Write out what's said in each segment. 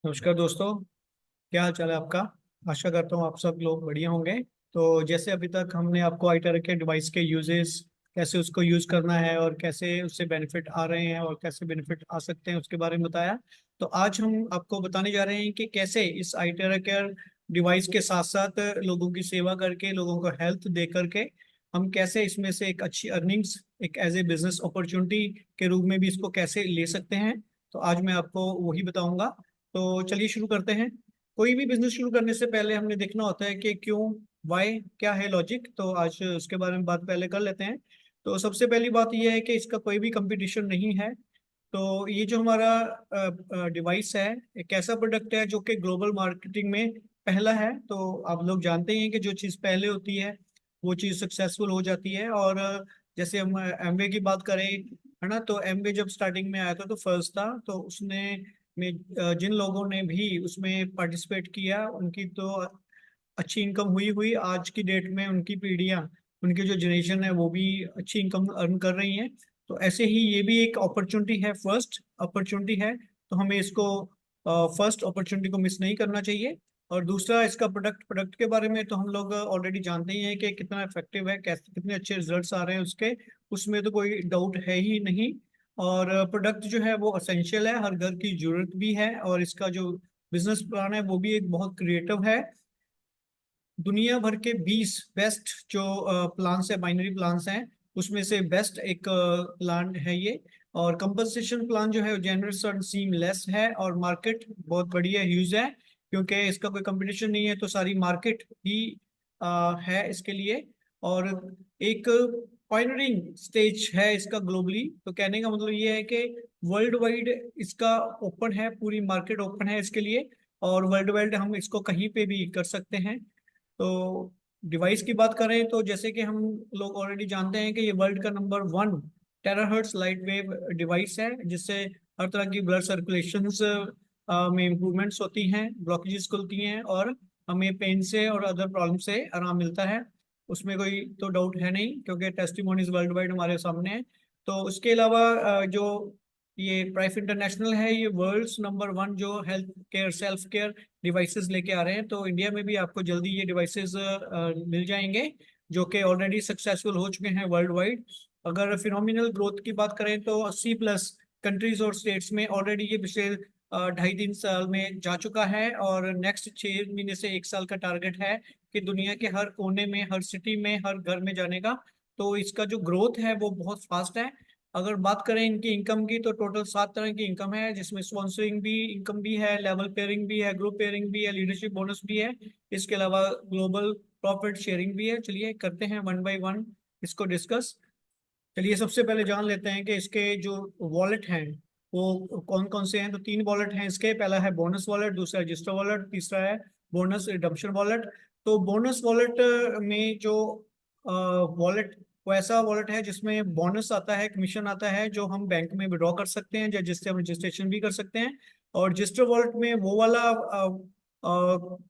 नमस्कार दोस्तों। क्या हाल चाल है आपका। आशा करता हूँ आप सब लोग बढ़िया होंगे। तो जैसे अभी तक हमने आपको आईटर के डिवाइस के यूजेस, कैसे उसको यूज करना है और कैसे उससे बेनिफिट आ रहे हैं और कैसे बेनिफिट आ सकते हैं उसके बारे में बताया। तो आज हम आपको बताने जा रहे हैं कि कैसे इस आईटर केयर डिवाइस के साथ साथ लोगों की सेवा करके, लोगों को हेल्थ दे करके हम कैसे इसमें से एक अच्छी अर्निंग्स, एक एज ए बिजनेस अपॉर्चुनिटी के रूप में भी इसको कैसे ले सकते हैं। तो आज मैं आपको वही बताऊंगा। तो चलिए शुरू करते हैं। कोई भी बिजनेस शुरू करने से पहले हमने देखना होता है कि क्यों, वाई, क्या है लॉजिक। तो आज उसके बारे में बात पहले कर लेते हैं। तो सबसे पहली बात यह है कि इसका कोई भी कंपटीशन नहीं है। तो ये जो हमारा डिवाइस है, एक ऐसा प्रोडक्ट है जो कि ग्लोबल मार्केटिंग में पहला है। तो आप लोग जानते ही हैं कि जो चीज़ पहले होती है वो चीज़ सक्सेसफुल हो जाती है। और जैसे हम एमवे की बात करें, है ना, तो एमवे जब स्टार्टिंग में आया था तो फर्स्ट था। तो उसने में जिन लोगों ने भी उसमें पार्टिसिपेट किया उनकी तो अच्छी इनकम हुई हुई आज की डेट में उनकी पीढ़ियां, उनकी जो जनरेशन है वो भी अच्छी इनकम अर्न कर रही हैं। तो ऐसे ही ये भी एक अपॉर्चुनिटी है, फर्स्ट अपॉर्चुनिटी है। तो हमें इसको फर्स्ट अपॉर्चुनिटी को मिस नहीं करना चाहिए। और दूसरा, इसका प्रोडक्ट प्रोडक्ट के बारे में तो हम लोग ऑलरेडी जानते ही हैं कि कितना इफेक्टिव है, कैसे कितने अच्छे रिजल्ट्स आ रहे हैं उसके। उसमें तो कोई डाउट है ही नहीं। और प्रोडक्ट जो है वो असेंशियल है, हर घर की जरूरत भी है। और इसका जो बिजनेस प्लान है वो भी एक बहुत क्रिएटिव है। दुनिया भर के 20 बेस्ट जो प्लान्स है, बाइनरी प्लान्स हैं, उसमें से बेस्ट एक प्लान है ये। और कंपनसेशन प्लान जो है जेनरस और सीमलेस है। और मार्केट बहुत बढ़िया ह्यूज है, क्योंकि इसका कोई कंपटीशन नहीं है तो सारी मार्केट ही है इसके लिए। और एक पायनियरिंग स्टेज है इसका ग्लोबली। तो कहने का मतलब ये है कि वर्ल्ड वाइड इसका ओपन है, पूरी मार्केट ओपन है इसके लिए। और वर्ल्ड वाइड हम इसको कहीं पे भी कर सकते हैं। तो डिवाइस की बात करें तो जैसे कि हम लोग ऑलरेडी जानते हैं कि ये वर्ल्ड का number 1 terahertz light wave device है, जिससे हर तरह की ब्लड सर्कुलेशंस में इम्प्रूवमेंट्स होती हैं, ब्लॉकेजेस खुलती हैं और हमें पेन से और अदर प्रॉब्लम से आराम मिलता है। उसमें कोई तो डाउट है नहीं, क्योंकि टेस्टिमोनीज वर्ल्ड वाइड हमारे सामने है। तो उसके अलावा जो ये प्राइफ इंटरनेशनल है, ये वर्ल्ड्स नंबर 1 जो health care, self care devices लेके आ रहे हैं। तो इंडिया में भी आपको जल्दी ये डिवाइसेस मिल जाएंगे, जो कि ऑलरेडी सक्सेसफुल हो चुके हैं वर्ल्ड वाइड। अगर फिनोमिनल ग्रोथ की बात करें तो 80+ कंट्रीज और स्टेट्स में ऑलरेडी ये पिछले 2.5-3 साल में जा चुका है। और नेक्स्ट 6 महीने से 1 साल का टारगेट है कि दुनिया के हर कोने में, हर सिटी में, हर घर में जाने का। तो इसका जो ग्रोथ है वो बहुत फास्ट है। अगर बात करें इनकी इनकम की तो टोटल 7 तरह की इनकम है, जिसमें स्पॉन्सरिंग भी इनकम भी है, लेवल पेयरिंग भी है, ग्रुप पेयरिंग भी है, लीडरशिप बोनस भी है। इसके अलावा ग्लोबल प्रॉफिट शेयरिंग भी है। चलिए करते हैं वन बाय वन इसको डिस्कस। चलिए सबसे पहले जान लेते हैं कि इसके जो वॉलेट हैं वो कौन कौन से हैं। तो 3 वॉलेट हैं इसके। पहला है बोनस वॉलेट, दूसरा रजिस्टर वॉलेट, तीसरा है बोनस रिडम्पशन वॉलेट। तो बोनस वॉलेट में जो वॉलेट, वो ऐसा वॉलेट है जिसमें बोनस आता है, कमीशन आता है, जो हम बैंक में विड्रॉ कर सकते हैं या जिससे हम रजिस्ट्रेशन भी कर सकते हैं। और रजिस्टर वॉलेट में वो वाला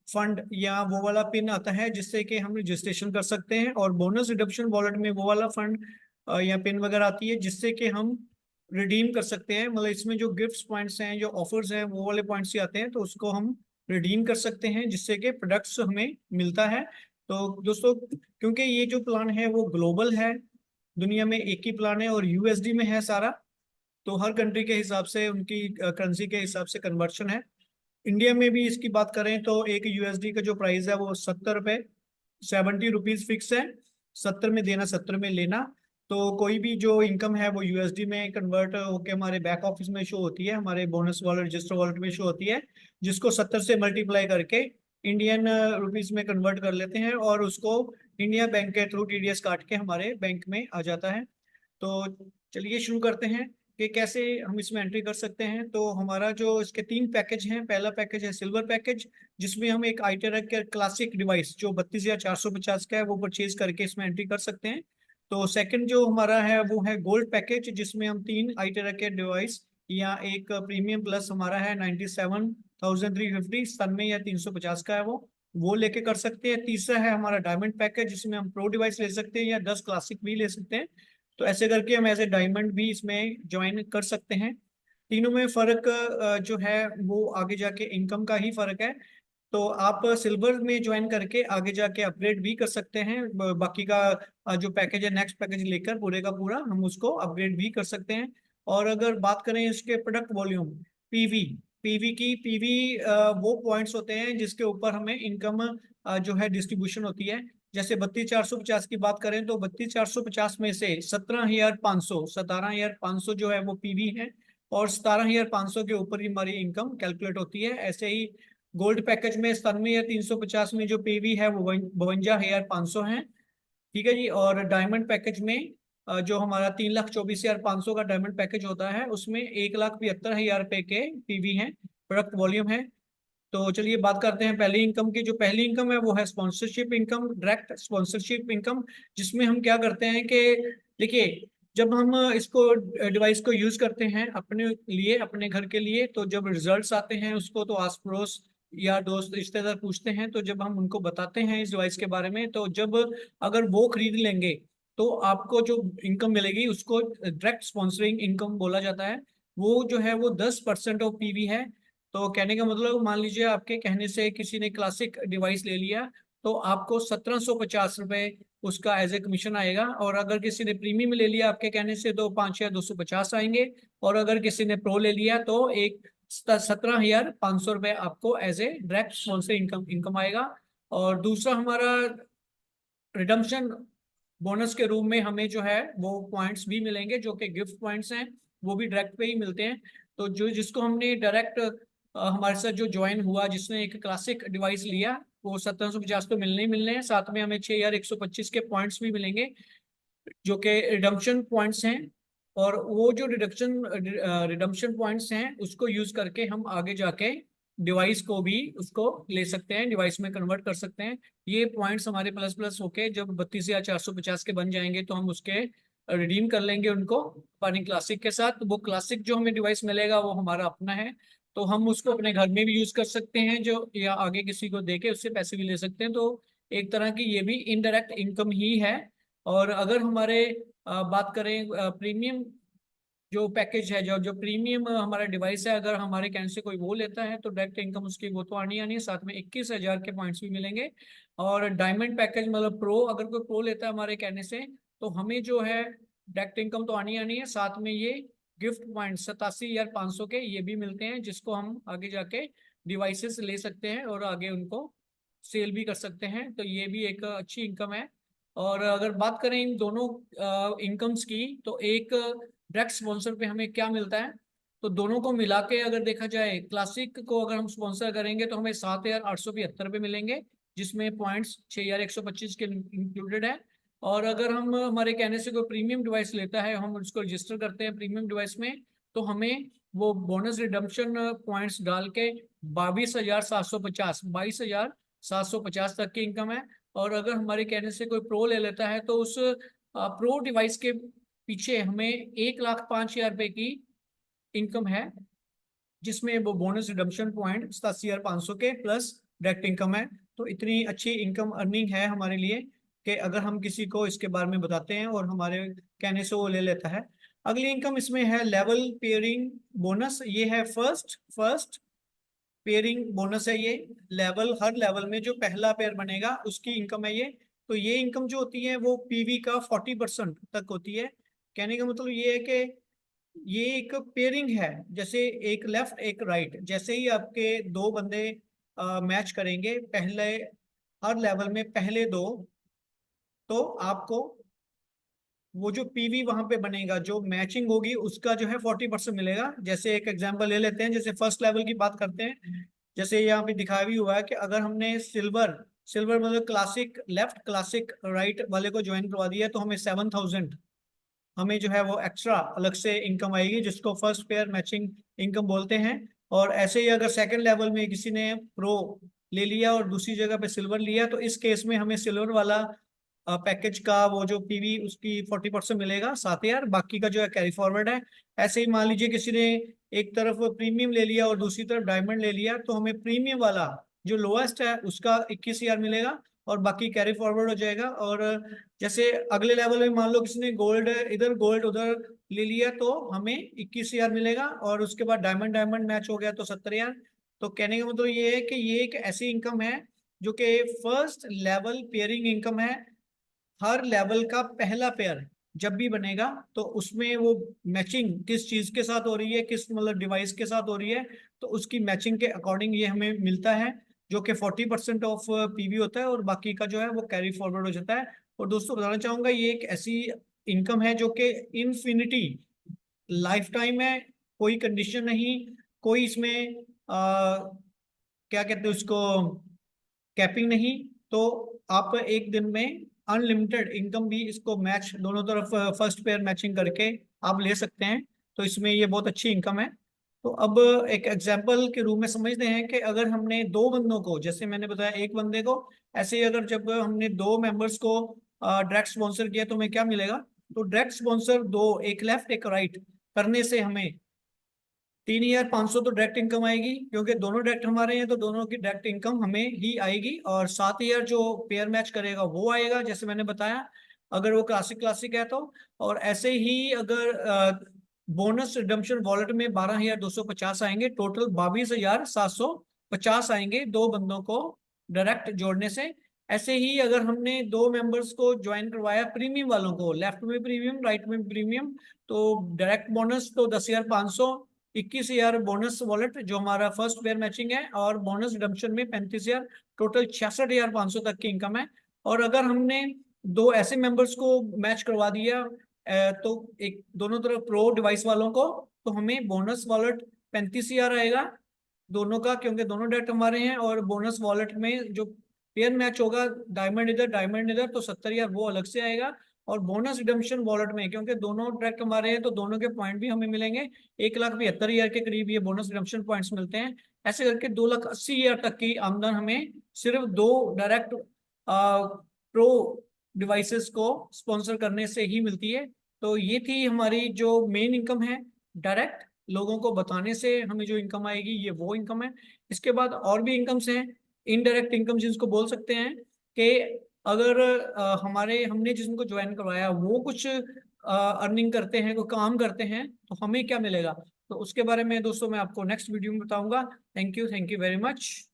फंड या वो वाला पिन आता है जिससे कि हम रजिस्ट्रेशन कर सकते हैं। और बोनस रिडम्पशन वॉलेट में वो वाला फंड या पिन वगैरह आती है जिससे कि हम रिडीम कर सकते हैं। मतलब इसमें जो गिफ्ट्स पॉइंट्स हैं, जो ऑफर्स हैं, वो वाले पॉइंट्स ही आते हैं, तो उसको हम रिडीम कर सकते हैं जिससे कि प्रोडक्ट्स हमें मिलता है। तो दोस्तों, क्योंकि ये जो प्लान है वो ग्लोबल है, दुनिया में एक ही प्लान है और यूएसडी में है सारा। तो हर कंट्री के हिसाब से उनकी करेंसी के हिसाब से कन्वर्शन है। इंडिया में भी इसकी बात करें तो एक यूएसडी का जो प्राइस है वो 70 रुपये, 70 रुपीज फिक्स है। 70 में देना, 70 में लेना। तो कोई भी जो इनकम है वो यूएसडी में कन्वर्ट होकर हमारे बैक ऑफिस में शो होती है, हमारे बोनस वॉलेट, रजिस्टर वॉलेट में शो होती है, जिसको 70 से मल्टीप्लाई करके इंडियन रुपीज में कन्वर्ट कर लेते हैं और उसको इंडिया बैंक के थ्रू टीडीएस काट के हमारे बैंक में आ जाता है। तो चलिए शुरू करते हैं कि कैसे हम इसमें एंट्री कर सकते हैं। तो हमारा जो इसके 3 पैकेज हैं, पहला पैकेज है सिल्वर पैकेज, जिसमें हम एक आईटेरा के क्लासिक डिवाइस जो 32,450 का है वो परचेज करके इसमें एंट्री कर सकते हैं। तो सेकंड जो हमारा है वो है गोल्ड पैकेज, जिसमें हम 3 आईटेरा के डिवाइस या एक प्रीमियम प्लस हमारा है 97,350 सन में, या 350 का है वो लेके कर सकते हैं। तीसरा है हमारा डायमंड पैकेज, जिसमें हम प्रो डिवाइस ले सकते हैं या 10 क्लासिक भी ले सकते हैं। तो ऐसे करके हम एज ए डायमंड भी इसमें ज्वाइन कर सकते हैं। तीनों में फर्क जो है वो आगे जाके इनकम का ही फर्क है। तो आप सिल्वर में ज्वाइन करके आगे जाके अपग्रेड भी कर सकते हैं, बाकी का जो पैकेज है नेक्स्ट पैकेज लेकर पूरे का पूरा हम उसको अपग्रेड भी कर सकते हैं। और अगर बात करें इसके प्रोडक्ट वॉल्यूम, पीवी, पीवी वो पॉइंट्स होते हैं जिसके ऊपर हमें इनकम जो है डिस्ट्रीब्यूशन होती है। जैसे 32,450 की बात करें तो 32,450 में से 17,500 जो है वो पीवी है, और 17,500 के ऊपर ही हमारी इनकम कैलकुलेट होती है। ऐसे ही गोल्ड पैकेज में 97,350 में जो पीवी है वो 52,500 है। ठीक है जी। और डायमंड पैकेज में जो हमारा 3,24,500 का डायमंड पैकेज होता है उसमें 1,75,000 रुपए के पीवी है, प्रोडक्ट वॉल्यूम है। तो चलिए बात करते हैं पहली इनकम की। जो पहली इनकम है वो है sponsorship income, direct sponsorship income, जिसमें हम क्या करते हैं कि देखिए, जब हम इसको डिवाइस को यूज करते हैं अपने लिए, अपने घर के लिए, तो जब रिजल्ट्स आते हैं उसको तो आस पड़ोस या दोस्त रिश्तेदार पूछते हैं, तो जब हम उनको बताते हैं इस डिवाइस के बारे में, तो जब अगर वो खरीद लेंगे तो आपको जो इनकम मिलेगी उसको डायरेक्ट स्पॉन्सरिंग इनकम बोला जाता है। वो जो है वो 10% ऑफ पीवी है। तो कहने का मतलब, मान लीजिए आपके कहने से किसी ने क्लासिक डिवाइस ले लिया तो आपको 1,750 रुपये उसका एज ए कमीशन आएगा। और अगर किसी ने प्रीमियम ले लिया आपके कहने से तो 5,250 आएंगे। और अगर किसी ने प्रो ले लिया तो एक 17,500 रुपये आपको as a direct sponsor income income आएगा। और दूसरा हमारा रिडम्पशन बोनस के रूप में हमें जो है वो पॉइंट्स भी मिलेंगे जो कि गिफ्ट पॉइंट्स हैं, वो भी डायरेक्ट पे ही मिलते हैं। तो जो जिसको हमने डायरेक्ट हमारे साथ जो ज्वाइन हुआ, जिसने एक क्लासिक डिवाइस लिया, वो 1,750 तो मिलने ही मिलने हैं, साथ में हमें 6,125 के पॉइंट्स भी मिलेंगे जो कि रिडम्पशन पॉइंट्स हैं। और वो जो रिडम्पशन पॉइंट्स हैं उसको यूज करके हम आगे जाके डिवाइस को भी उसको ले सकते हैं, डिवाइस में कन्वर्ट कर सकते हैं। ये पॉइंट्स हमारे प्लस प्लस होके जब 32,450 के बन जाएंगे तो हम उसके रिडीम कर लेंगे उनको अपनी क्लासिक के साथ। वो क्लासिक जो हमें डिवाइस मिलेगा वो हमारा अपना है, तो हम उसको अपने घर में भी यूज कर सकते हैं जो, या आगे किसी को देके उससे पैसे भी ले सकते हैं। तो एक तरह की ये भी इनडायरेक्ट इनकम ही है। और अगर हमारे बात करें प्रीमियम जो पैकेज है, जो जो प्रीमियम हमारा डिवाइस है, अगर हमारे कहने से कोई वो लेता है तो डायरेक्ट इनकम उसकी वो तो आनी आनी है, साथ में 21,000 के पॉइंट्स भी मिलेंगे। और डायमंड पैकेज मतलब प्रो, अगर कोई प्रो लेता है हमारे कहने से तो हमें जो है डायरेक्ट इनकम तो आनी आनी है, साथ में ये गिफ्ट पॉइंट 87,500 के ये भी मिलते हैं, जिसको हम आगे जाके डिवाइसेस ले सकते हैं और आगे उनको सेल भी कर सकते हैं। तो ये भी एक अच्छी इनकम है। और अगर बात करें इन दोनों इनकम्स की, तो एक डायरेक्ट स्पॉन्सर पे हमें क्या मिलता है, तो दोनों को मिला के अगर देखा जाए, क्लासिक को अगर हम स्पॉन्सर करेंगे तो हमें 7,875 रुपये मिलेंगे, जिसमें पॉइंट्स 6,125 के इंक्लूडेड है। और अगर हम हमारे कहने से कोई प्रीमियम डिवाइस लेता है, हम उसको रजिस्टर करते हैं प्रीमियम डिवाइस में, तो हमें वो बोनस रिडम्पशन पॉइंट्स डाल के 22,750 तक की इनकम है। और अगर हमारे कहने से कोई प्रो ले लेता है तो उस प्रो डिवाइस के पीछे हमें 1,05,000 रुपए की इनकम है, जिसमें वो बोनस रिडम्पशन पॉइंट 87,500 के प्लस डायरेक्ट इनकम है। तो इतनी अच्छी इनकम अर्निंग है हमारे लिए कि अगर हम किसी को इसके बारे में बताते हैं और हमारे कहने से वो ले लेता है। अगली इनकम इसमें है लेवल पेयरिंग बोनस। ये है फर्स्ट फर्स्ट पेयरिंग बोनस है ये। लेवल, हर लेवल में जो पहला पेयर बनेगा उसकी इनकम है ये। तो ये इनकम जो होती है वो पीवी का 40% तक होती है। कहने का मतलब ये है कि ये एक पेयरिंग है, जैसे एक लेफ्ट एक राइट, जैसे ही आपके दो बंदे मैच करेंगे पहले, हर लेवल में पहले दो, तो आपको वो जो पीवी वहां पे बनेगा, जो मैचिंग होगी उसका जो है 40% मिलेगा। जैसे एक एग्जांपल ले लेते हैं, जैसे फर्स्ट लेवल की बात करते हैं। जैसे यहाँ पे दिखाया भी हुआ है कि अगर हमने सिल्वर, सिल्वर मतलब क्लासिक लेफ्ट क्लासिक राइट वाले को ज्वाइन करवा दिया तो हमें 7,000 हमें जो है वो एक्स्ट्रा अलग से इनकम आएगी, जिसको फर्स्ट पेयर मैचिंग इनकम बोलते हैं। और ऐसे ही अगर सेकंड लेवल में किसी ने प्रो ले लिया और दूसरी जगह पे सिल्वर लिया, तो इस केस में हमें सिल्वर वाला पैकेज का वो जो पीवी उसकी 40% मिलेगा 7,000, बाकी का जो है कैरी फॉरवर्ड है। ऐसे ही मान लीजिए किसी ने एक तरफ प्रीमियम ले लिया और दूसरी तरफ डायमंड ले लिया, तो हमें प्रीमियम वाला जो लोएस्ट है उसका 21,000 मिलेगा, और बाकी कैरी फॉरवर्ड हो जाएगा। और जैसे अगले लेवल में मान लो किसी ने गोल्ड इधर गोल्ड उधर ले लिया तो हमें 21,000 मिलेगा, और उसके बाद डायमंड डायमंड मैच हो गया तो 70,000। तो कहने का मतलब ये है कि ये एक ऐसी इनकम है जो कि फर्स्ट लेवल पेयरिंग इनकम है। हर लेवल का पहला पेयर जब भी बनेगा तो उसमें वो मैचिंग किस चीज के साथ हो रही है, किस मतलब डिवाइस के साथ हो रही है, तो उसकी मैचिंग के अकॉर्डिंग ये हमें मिलता है, जो कि 40% ऑफ पीवी होता है, और बाकी का जो है वो कैरी फॉरवर्ड हो जाता है। और दोस्तों बताना चाहूंगा ये एक ऐसी इनकम है जो कि इनफिनिटी लाइफ टाइम है, कोई कंडीशन नहीं, कोई इसमें क्या कहते हैं उसको, कैपिंग नहीं। तो आप एक दिन में अनलिमिटेड इनकम भी इसको मैच दोनों तरफ फर्स्ट पेयर मैचिंग करके आप ले सकते हैं। तो इसमें ये बहुत अच्छी इनकम है। तो अब एक एग्जांपल के रूप में समझते हैं कि अगर हमने दो बंदों को, जैसे मैंने बताया एक बंदे को, ऐसे ही अगर जब हमने दो मेंबर्स को डायरेक्ट स्पॉन्सर किया तो हमें क्या मिलेगा। तो डायरेक्ट स्पॉन्सर दो, एक लेफ्ट एक राइट करने से हमें 3,500 तो डायरेक्ट इनकम आएगी, क्योंकि दोनों डायरेक्ट हमारे हैं तो दोनों की डायरेक्ट इनकम हमें ही आएगी। और 7,000 जो पेयर मैच करेगा वो आएगा, जैसे मैंने बताया, अगर वो क्लासिक क्लासिक है तो। और ऐसे ही अगर बोनस रिडम्पशन वॉलेट में 12,250 आएंगे, टोटल 22,750 आएंगे दो बंदों को डायरेक्ट जोड़ने से। ऐसे ही अगर हमने दो मेंबर्स को ज्वाइन करवाया प्रीमियम वालों को, लेफ्ट में प्रीमियम राइट में प्रीमियम, तो डायरेक्ट बोनस तो 10,500, 21,000 बोनस वॉलेट जो हमारा फर्स्ट पेयर मैचिंग है, और बोनस रिडम्पशन में 35,000, टोटल 66,500 तक की इनकम है। और अगर हमने दो ऐसे मेंबर्स को मैच करवा दिया तो एक दोनों तरफ प्रो डिवाइस वालों को, तो हमें बोनस वॉलेट 35,000 आएगा दोनों का, क्योंकि दोनों डायरेक्ट हमारे हैं। और बोनस वॉलेट में जो पेयर मैच होगा डायमंड इधर तो 70,000 वो अलग से आएगा। और बोनस रिडम्पशन वॉलेट में क्योंकि दोनों डायरेक्ट हमारे हैं तो दोनों के पॉइंट भी हमें मिलेंगे, 1,72,000 के करीब ये बोनस रिडम्पशन पॉइंट्स मिलते हैं। ऐसे करके 2,80,000 तक की आमदन हमें सिर्फ दो डायरेक्ट प्रो डिवाइसेस को स्पॉन्सर करने से ही मिलती है। तो ये थी हमारी जो मेन इनकम है, डायरेक्ट लोगों को बताने से हमें जो इनकम आएगी ये वो इनकम है। इसके बाद और भी इनकम्स हैं, इनडायरेक्ट इनकम जिसको बोल सकते हैं, कि अगर हमारे हमने जिनको ज्वाइन करवाया वो कुछ अर्निंग करते हैं, कोई काम करते हैं, तो हमें क्या मिलेगा। तो उसके बारे में दोस्तों मैं आपको नेक्स्ट वीडियो में बताऊंगा। Thank you very much.